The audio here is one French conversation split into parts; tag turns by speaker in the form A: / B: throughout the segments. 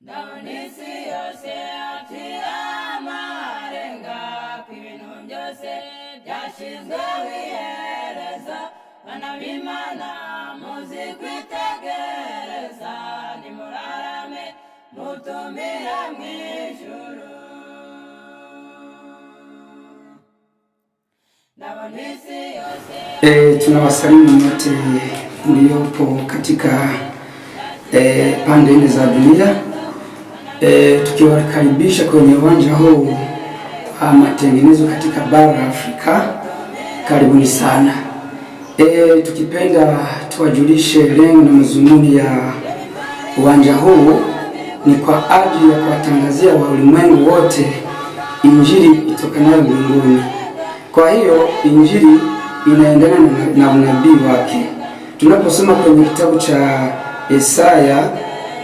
A: Ndabonisi yose atira amarenga kw'ibintu byose byashizwe wihereza bana b'Imana muzi kwitegereza nimurarame mutumire mw'ijuru.
B: Tunawasalimu wote mliopo katika pande nne za dunia, tukiwakaribisha kwenye uwanja huu wa matengenezo katika bara la Afrika. Karibuni sana. Tukipenda tuwajulishe lengo na mazumuni ya uwanja huu ni kwa ajili ya kuwatangazia wa ulimwengu wote injili itokanayo mbinguni. Kwa hiyo injili inaendana na unabii wake. Tunaposoma kwenye kitabu cha Isaya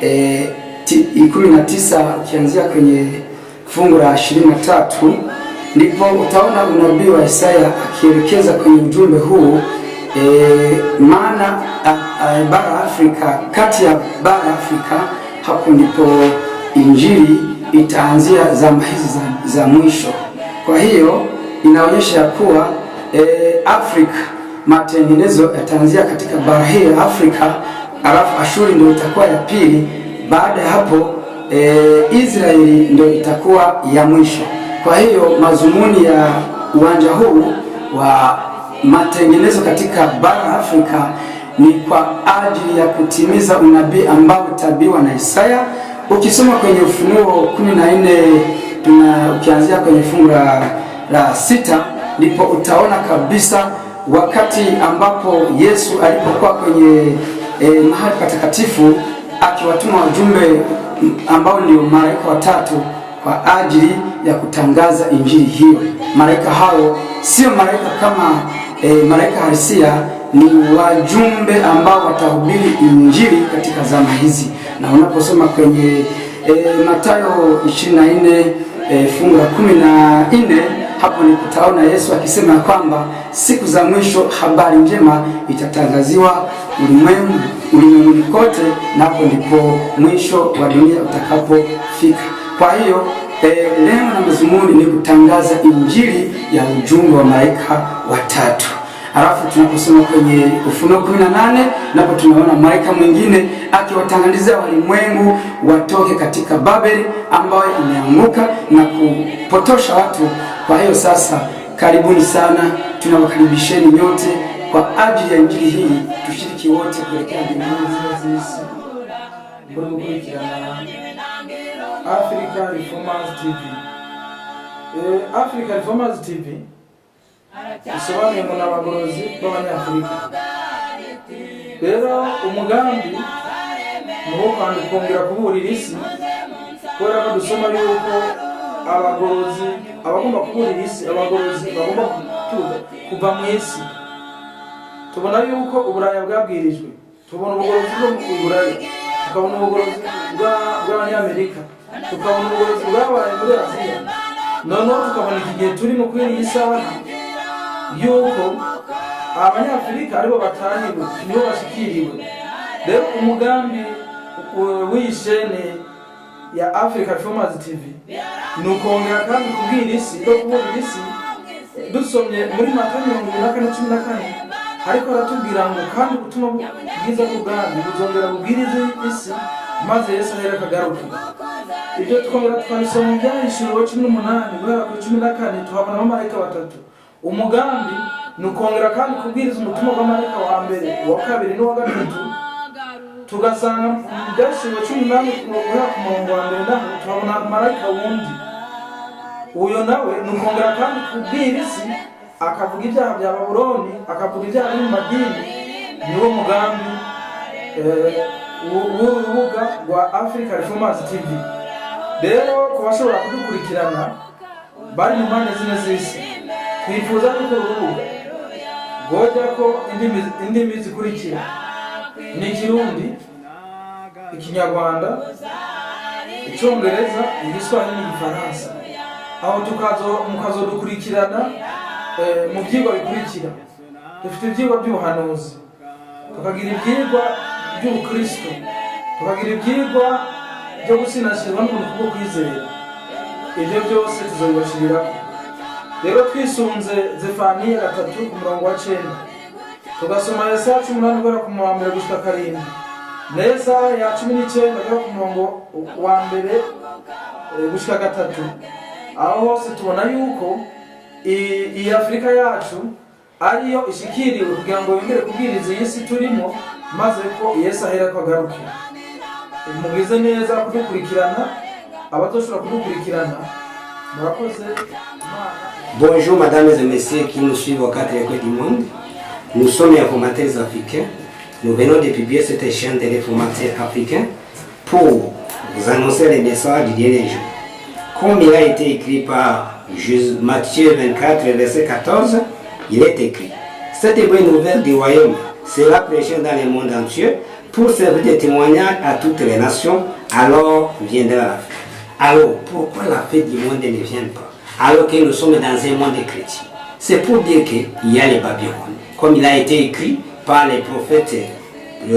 B: 19 ukianzia kwenye fungu la 23, ndipo utaona unabii wa Isaya akielekeza kwenye ujumbe huu. Maana bara Afrika, kati ya bara Afrika, hapo ndipo injili itaanzia zama hizi za mwisho. Kwa hiyo inaonyesha kuwa Afrika matengenezo yataanzia katika bara hii ya Afrika, alafu Ashuri ndio itakuwa ya pili. Baada ya hapo Israeli ndio itakuwa ya mwisho. Kwa hiyo mazumuni ya uwanja huu wa matengenezo katika bara Afrika ni kwa ajili ya kutimiza unabii ambao utabiwa na Isaya. Ukisoma kwenye Ufunuo 14 ukianzia kwenye fungu la 6, ndipo utaona kabisa wakati ambapo Yesu alipokuwa kwenye mahali patakatifu akiwatuma wajumbe ambao ndio malaika watatu kwa ajili ya kutangaza injili hiyo. Malaika hao sio malaika kama malaika halisia, ni wajumbe ambao watahubiri injili katika zama hizi. Na unaposoma kwenye Mathayo 24 fungu la 14, hapo ni kutaona Yesu akisema kwamba siku za mwisho habari njema itatangaziwa ulimwenguni kote, na hapo ndipo mwisho wa dunia utakapofika. Kwa hiyo lengo na mazumuni ni kutangaza injili ya ujumbe wa malaika watatu. Alafu tunaposoma kwenye Ufunuo 18, napo tunaona malaika mwingine akiwatangazia walimwengu watoke katika Babeli ambayo imeanguka na kupotosha watu. Kwa hiyo sasa, karibuni sana, tunawakaribisheni nyote kwa ajili ya injili hii, tushiriki wote kuelekea mbinguni zisi.
C: Africa Reformers TV. Africa Reformers TV isobanuye ngo n'abagorozi b'Abanyafurika. Rero umugambi ni wo kongera kuburira isi, kubera ko dusoma yuko abagorozi abagomba kuburira isi, abagorozi bagomba kuva mu isi. Tubona yuko uburaya bwabwirijwe, tubona ubugorozi bwo mu Buraya, tukabona ubugorozi bw'Abanyamerika, tukabona ubugorozi bwabaye muri Aziya. Noneho tukabona igihe turimo kuri iyi saha yuko Abanyafurika aribo batahiriwe, nibo bashikiriwe. Rero umugambi w'ishene ya Africa Reformers TV ni ukongera kandi kubwira isi, kuburira isi. Dusomye muri Matayo 24:14, ariko aratubwira ngo kandi gutuma bwiza bw'ubwami buzongera bubwirize isi, maze Yesu ahera akagaruka. Ibyo twongera twabisoma mu Byahishuriwe 18 guhera ku 14, tuhabona abamarayika batatu. Umugambi ni ukongera kandi kubwiriza umutima w'amarayika wa mbere, uwa kabiri n'uwa gatatu. Tugasanga mu Byahishuriwe 18 guhera ku murongo wa mbere naho tuhabona marayika wundi. Uyo nawe ni ukongera kandi kubwira isi, akavuga ibyaha bya Babuloni, akavuga ibyaha byo mu madini. Niwo mugambi w'urubuga rwa Africa Reformers TV. Rero kubashobora kudukurikirana bari mu mpande zine z'isi, twifuza yuko urubuga rwojya ko indimi zikurikira: ni Kirundi, Ikinyarwanda, Icyongereza, Igiswahili n'Igifaransa. Aho mukazodukurikirana mu byigwa bikurikira. Dufite ibyigwa by'ubuhanuzi, tukagira ibyigwa by'ubukristo, tukagira ibyigwa byo gusinashirwa n'umuntu kubwo kwizera. Ibyo byose tuzobibashiriraho. Rero twisunze Zefaniya 3 ku murongo wa 9, tugasoma Yesaya 18 guhera ku murongo wa 1 gushika 7, na Yesaya 19 guhera ku murongo wa 1 gushika 3. Aho hose tubona yuko iyi Afrika yacu ariyo ishikiriwe kugira ngo yongere kubwiriza iyi si turimo, maze ko Yesu ahera ko agaruke. Mugize neza kudukurikirana, abatoshobora kudukurikirana, murakoze.
D: Bonjour mesdames et messieurs qui nous suivent aux 4 coins du monde. Nous sommes informateurs africains. Nous venons de publier cette chaîne de réformateurs africains pour vous annoncer les messages du dernier jour. Comme il a été écrit par Matthieu 24, verset 14, il est écrit: cette bonne nouvelle du royaume sera prêchée dans le monde entier pour servir de témoignage à toutes les nations, alors viendra la fête. Alors, pourquoi la fête du monde ne vient pas alors que nous sommes dans un monde chrétien? C'est pour dire qu'il y a les Babylone. Comme il a été écrit par les prophètes de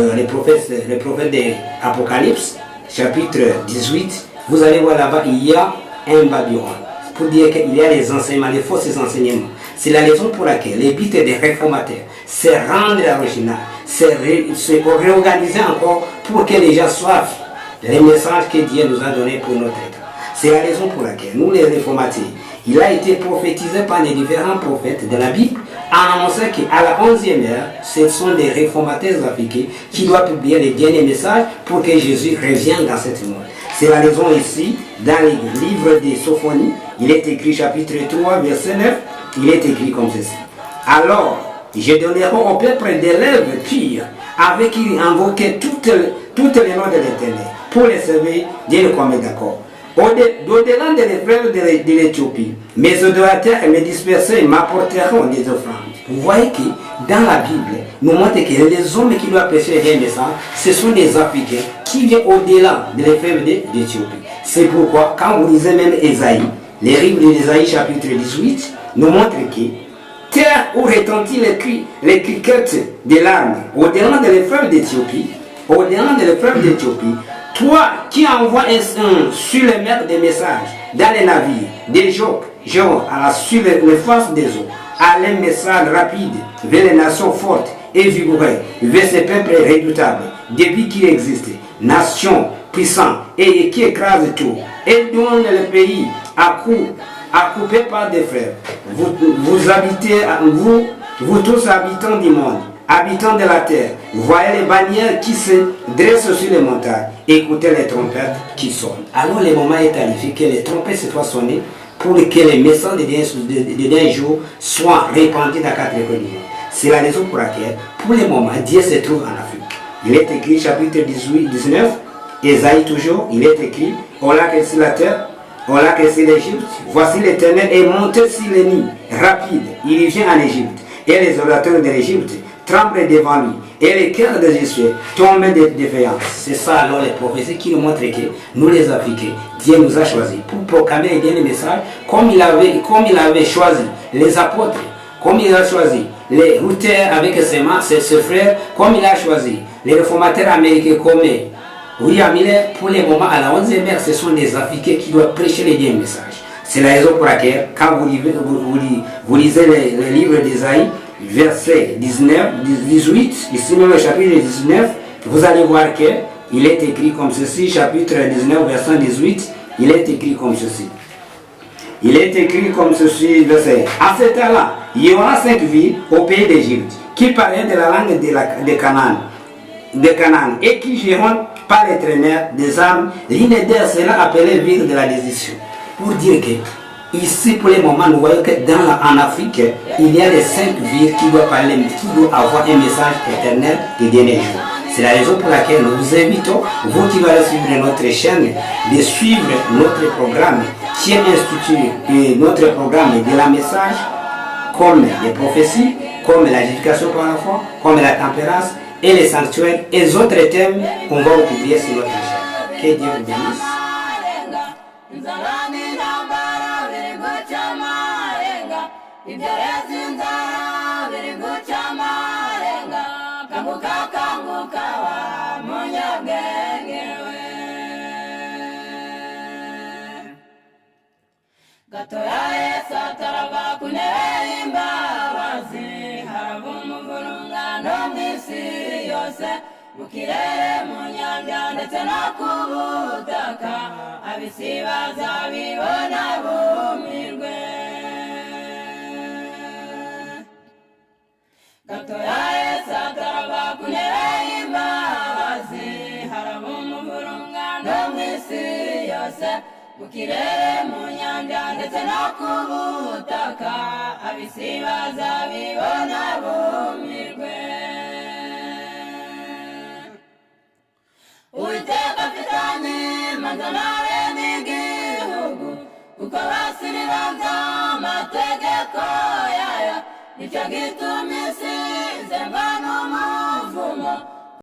D: l'Apocalypse, chapitre 18, vous allez voir là-bas, il y a un Babylone. Pour dire qu'il y a les enseignements, les faux enseignements. C'est la raison pour laquelle les buts des réformateurs, c'est rendre l'original, c'est réorganiser encore pour que les gens soient les messages que Dieu nous a donnés pour notre état. C'est la raison pour laquelle nous les réformateurs, il a été prophétisé par les différents prophètes de la Bible, annonçant qu'à la 11e heure, ce sont des réformateurs africains qui doivent publier les derniers messages pour que Jésus revienne dans cette monde. C'est la raison ici, dans le livre de Sophonie, il est écrit chapitre 3, verset 9, il est écrit comme ceci: alors, je donnerai au peuple des lèvres pures, avec qui invoquer toutes les noms de l'Éternel, pour les servir, Dieu le commet d'accord. Au-delà des frères de l'Éthiopie, mes adorateurs et mes dispersés m'apporteront des offrandes. Vous voyez que dans la Bible, nous montre que les hommes qui doivent prêcher les messages, ce sont des Africains qui viennent au-delà des frères d'Éthiopie. C'est pourquoi, quand vous lisez même Ésaïe, les livres d'Ésaïe chapitre 18, nous montrent que terre où retentit les criquettes de larmes, au-delà des frères d'Éthiopie, toi qui envoies sur les mers des messages, dans les navires, des jours, sur les faces des eaux, à un message rapide vers les nations fortes et vigoureuses, vers ces peuples redoutables, depuis qui existent, nations puissantes et qui écrasent tout, et dont le pays à couper par des frères. Vous tous habitants du monde, habitants de la terre, voyez les bannières qui se dressent sur les montagnes, écoutez les trompettes qui sonnent. Alors le moment est arrivé que les trompettes se soient sonnées pour que les messages de dernier jour soient répandus dans 4 coins du monde. C'est la raison pour laquelle, pour le moment, Dieu se trouve en Afrique. Il est écrit, chapitre 19, Ésaïe toujours, il est écrit: on l'a que sur la terre, on l'a que sur l'Égypte, voici l'Éternel est monté sur les nids, rapide, il vient en Égypte, et les orateurs de l'Égypte tremblent devant lui, et les cœurs des Égyptiens tombent de défaillance. C'est ça alors les prophéties qui nous montrent que nous les Africains, Dieu nous a choisis pour proclamer les derniers messages, comme il avait choisi les apôtres, comme il a choisi les routeurs avec ses frères, comme il a choisi les réformateurs américains comme William Miller. Pour le moment, à la 11e heure, ce sont des Africains qui doivent prêcher les derniers messages. C'est la raison pour laquelle, quand vous lisez le livre d'Ésaïe, verset 18, ici même le chapitre 19, vous allez voir qu'il est écrit comme ceci, chapitre 19, verset 18, il est écrit comme ceci. Il est écrit comme ceci, verset: à ce temps-là, il y aura 5 villes au pays d'Égypte qui parlent de la langue de Canaan et qui géreront par les traîneurs des armes. L'une d'elles sera appelée ville de la décision. Pour dire que ici, pour le moment, nous voyons que en Afrique, il y a les 5 villes qui doivent avoir un message éternel des derniers jours. C'est la raison pour laquelle nous vous invitons, vous qui allez suivre notre chaîne, de suivre notre programme qui est institué, notre programme de la message, comme les prophéties, comme l'éducation par la foi, comme la tempérance et les sanctuaires et les autres thèmes qu'on va vous publier sur notre chaîne. Que Dieu vous bénisse.
A: Kanguka wa munyabwenge we. gatoya Yesu atarava ku ntebe y'imbabazi haraba umuvurungano mw'isi yose mu kirere mu nyanja ndetse no ku butaka ab'isi bazabibona bumirwe gatoya Yesu atarava ku ntebe y'imbabazi haraba umuvurungano mw'isi yose mu kirere mu nyanja ndetse no ku butaka ab'isi bazabibona bumirwe Uwiteka afitanye imanza n'abene igihugu kuko basiriranza amategeko yayo nicyo gituma isi izengwa n'umuvumo